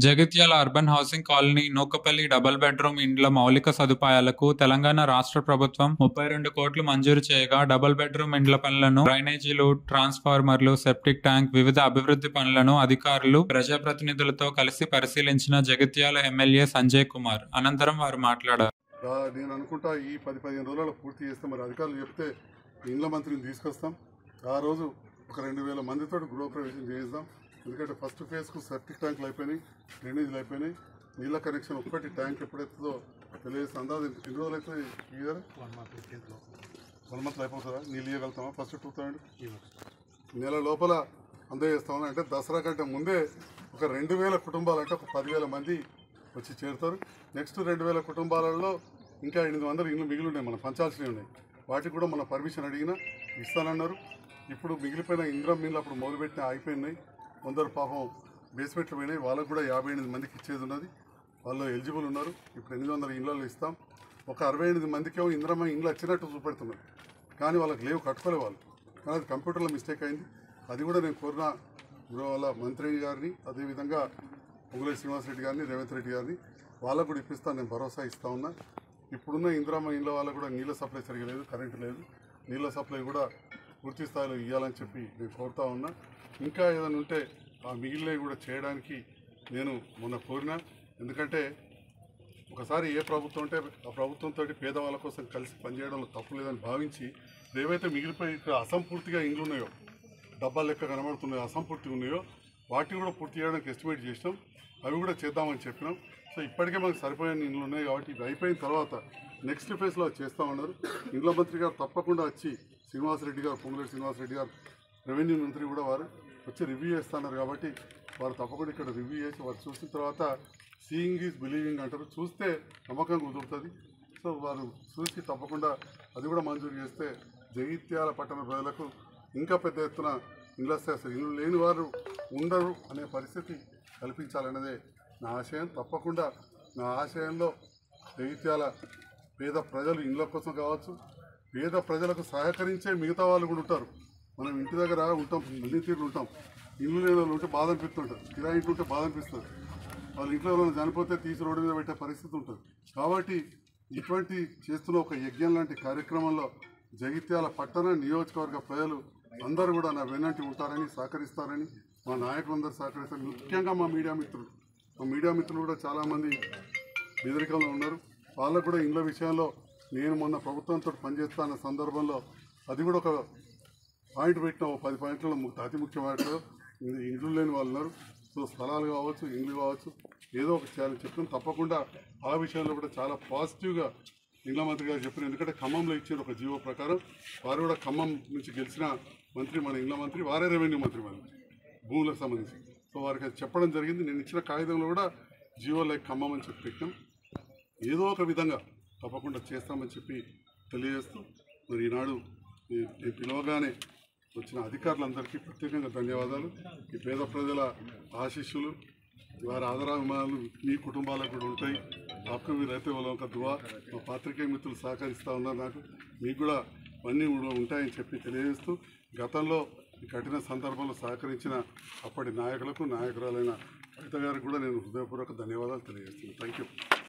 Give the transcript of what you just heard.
Jagtial urban housing colony Nukapalli double bedroom ఇండ్ల మౌలిక సదుపాయాలకు తెలంగాణ రాష్ట్ర ప్రభుత్వం 32 కోట్లు మంజూరు చేయగా డబుల్ బెడ్రూమ్ ఇండ్ల పనులను, డ్రైనేజీలు, ట్రాన్స్ఫార్మర్లు, సెప్టిక్ ట్యాంక్, వివిధ అభివృద్ధి పనులను అధికారులు, ప్రజాప్రతినిధులతో కలిసి పరిశీలించిన జగిత్యాల ఎమ్మెల్యే సంజయ్ కుమార్. అనంతరం వారు మాట్లాడారు. నేను అనుకుంటా ఈ 10-15 రోజులలో పూర్తి చేస్తే మరి అధికారులు చెప్తే ఇండ్ల మంత్రిని తీసుకొస్తాం. ఆ రోజు ఒక 2000 మందితో గృహప్రవేశం చేయిద్దాం. ఎందుకంటే ఫస్ట్ ఫేజ్కు సెప్టిక్ ట్యాంకులు అయిపోయినాయి, డ్రైనేజీలు అయిపోయినాయి, నీళ్ళ కనెక్షన్ ఒక్కటి ట్యాంక్ ఎప్పుడైతుందో తెలియజేస్తే అందాజు ఎన్ని రోజులు అవుతుంది? ఇయర్ 1 మంత్లో అయిపోతుందా? నీళ్ళు ఇవ్వగలుగుతామా? ఫస్ట్ 2000 నెల లోపల అందజేస్తామని. అంటే దసరా కంటే ముందే ఒక 2000 కుటుంబాలు, అంటే ఒక 10,000 మంది వచ్చి చేరుతారు. నెక్స్ట్ 2000 కుటుంబాలలో ఇంకా 800 ఇళ్ళు మిగిలి ఉన్నాయి, మనం పంచాల్సినవి ఉన్నాయి. వాటికి కూడా మన పర్మిషన్ అడిగినా ఇస్తానన్నారు. ఇప్పుడు మిగిలిపోయిన ఇంద్రం మిల్లు అప్పుడు మొదలుపెట్టిన అయిపోయినాయి. కొందరు పాపం బేస్మెంట్లు పోయినాయి, వాళ్ళకు కూడా 58 మందికి ఇచ్చేది ఉన్నది. వాళ్ళు ఎలిజిబుల్ ఉన్నారు. ఇప్పుడు 800 ఇళ్ళల్లో ఇస్తాం. ఒక 68 మందికేమో ఇంద్రమ్మ ఇండ్లు వచ్చినట్టు చూపెడుతున్నారు, కానీ వాళ్ళకి లేవు, కట్టుకోలే వాళ్ళు. కానీ అది కంప్యూటర్లో మిస్టేక్ అయింది. అది కూడా నేను కోరిన వాళ్ళ మంత్రి గారిని, అదేవిధంగా పొంగులేటి శ్రీనివాసరెడ్డి గారిని, రేవంత్ రెడ్డి గారిని, వాళ్ళకు కూడా ఇప్పిస్తాను, నేను భరోసా ఇస్తా ఉన్నా. ఇప్పుడున్న ఇంద్రమ్మ ఇండ్ల వాళ్ళకు కూడా నీళ్ళ సప్లై సరిగా లేదు, కరెంటు లేదు. నీళ్ళ సప్లై కూడా పూర్తి స్థాయిలో ఇవ్వాలని చెప్పి నేను కోరుతా ఉన్నా. ఇంకా ఏదైనా ఉంటే ఆ మిగిలినవి కూడా చేయడానికి నేను మొన్న కోరినా. ఎందుకంటే ఒకసారి ఏ ప్రభుత్వం ఉంటే ఆ ప్రభుత్వంతో పేదవాళ్ళ కోసం కలిసి పనిచేయడంలో తప్పు లేదని భావించి ఏవైతే మిగిలిపోయి ఇక్కడ అసంపూర్తిగా ఇండ్లు ఉన్నాయో, డబ్బాలు లెక్క కనబడుతున్నాయో, అసంపూర్తిగా ఉన్నాయో, వాటిని కూడా పూర్తి చేయడానికి ఎస్టిమేట్ చేసినాం. అవి కూడా చేద్దామని చెప్పినాం. సో ఇప్పటికే మనకు సరిపోయిన ఇండ్లు ఉన్నాయి కాబట్టి ఇవి అయిపోయిన తర్వాత నెక్స్ట్ ఫేజ్లో చేస్తామన్నారు. ఇండ్ల మంత్రి గారు తప్పకుండా వచ్చి, శ్రీనివాసరెడ్డి గారు, పొంగులేటి శ్రీనివాసరెడ్డి గారు, రెవెన్యూ మంత్రి కూడా వారు వచ్చి రివ్యూ చేస్తున్నారు. కాబట్టి వారు తప్పకుండా ఇక్కడ రివ్యూ చేసి వారు చూసిన తర్వాత సీయింగ్ ఈజ్ బిలీవింగ్ అంటారు, చూస్తే నమ్మకం కుదురుతుంది. సో వారు చూసి తప్పకుండా అది కూడా మంజూరు చేస్తే జగిత్యాల పట్టణ ప్రజలకు ఇంకా పెద్ద ఎత్తున ఇళ్ళు వస్తాయి. అసలు ఇల్లు లేని వారు ఉండరు అనే పరిస్థితి కల్పించాలన్నదే నా ఆశయం. తప్పకుండా నా ఆశయంలో జగిత్యాల పేద ప్రజలు ఇళ్ళ కోసం కావచ్చు, పేద ప్రజలకు సహకరించే మిగతా వాళ్ళు కూడా ఉంటారు. మనం ఇంటి దగ్గర ఉంటాం, అన్ని తీరులు ఉంటాం. ఇల్లు లేని వాళ్ళు ఉంటే బాధ అనిపిస్తుంటుంది, కిరాయి ఇంటి ఉంటే బాధ అనిపిస్తుంది. వాళ్ళ ఇంట్లో వాళ్ళు చనిపోతే తీసి రోడ్డు మీద పెట్టే పరిస్థితి ఉంటుంది. కాబట్టి ఇటువంటి చేస్తున్న ఒక యజ్ఞం లాంటి కార్యక్రమంలో జగిత్యాల పట్టణ నియోజకవర్గ ప్రజలు అందరూ కూడా నా వెన్నంటి ఉంటారని, సహకరిస్తారని, మా నాయకులందరూ సహకరిస్తారని, ముఖ్యంగా మా మీడియా మిత్రులు కూడా చాలామంది బెదిరికంలో ఉన్నారు. వాళ్ళకు కూడా ఇండ్ల విషయంలో నేను మొన్న ప్రభుత్వంతో పనిచేస్తున్న సందర్భంలో అది కూడా ఒక పాయింట్ పెట్టిన, 10 పాయింట్లలో అతి ముఖ్యమైన ఇండ్లు లేని వాళ్ళు ఉన్నారు. సో స్థలాలు కావచ్చు, ఇండ్లు కావచ్చు, ఏదో ఒకటి చేయాలని చెప్పినాం. తప్పకుండా ఆ విషయంలో కూడా చాలా పాజిటివ్గా ఇండ్ల మంత్రి గారు చెప్పినారు. ఎందుకంటే ఖమ్మంలో ఇచ్చిన ఒక జీవో ప్రకారం వారు కూడా ఖమ్మం నుంచి గెలిచిన మంత్రి, మన ఇండ్ల మంత్రి, వారే రెవెన్యూ మంత్రి మన భూములకు సంబంధించి. సో వారికి అది చెప్పడం జరిగింది. నేను ఇచ్చిన కాగితంలో కూడా జీవో లైక్ ఖమ్మం అని చెప్పి పెట్టాం. ఏదో ఒక విధంగా తప్పకుండా చేస్తామని చెప్పి తెలియజేస్తూ, మరి ఈనాడు నేను పిలవగానే వచ్చిన అధికారులందరికీ ప్రత్యేకంగా ధన్యవాదాలు. ఈ పేద ప్రజల ఆశీస్సులు, వారి ఆదరాభిమానాలు మీ కుటుంబాలకు కూడా ఉంటాయి. ఆప్కు మీరు అయితే వాళ్ళ ఒక దువా, మా పాత్రికేయ మిత్రులు సహకరిస్తూ ఉన్నారు. నాకు మీకు కూడా అన్నీ ఉంటాయని చెప్పి తెలియజేస్తూ, గతంలో ఈ కఠిన సందర్భంలో సహకరించిన అప్పటి నాయకులకు, నాయకురాలైన కవిత గారికి కూడా నేను హృదయపూర్వక ధన్యవాదాలు తెలియజేస్తున్నాను. Thank you.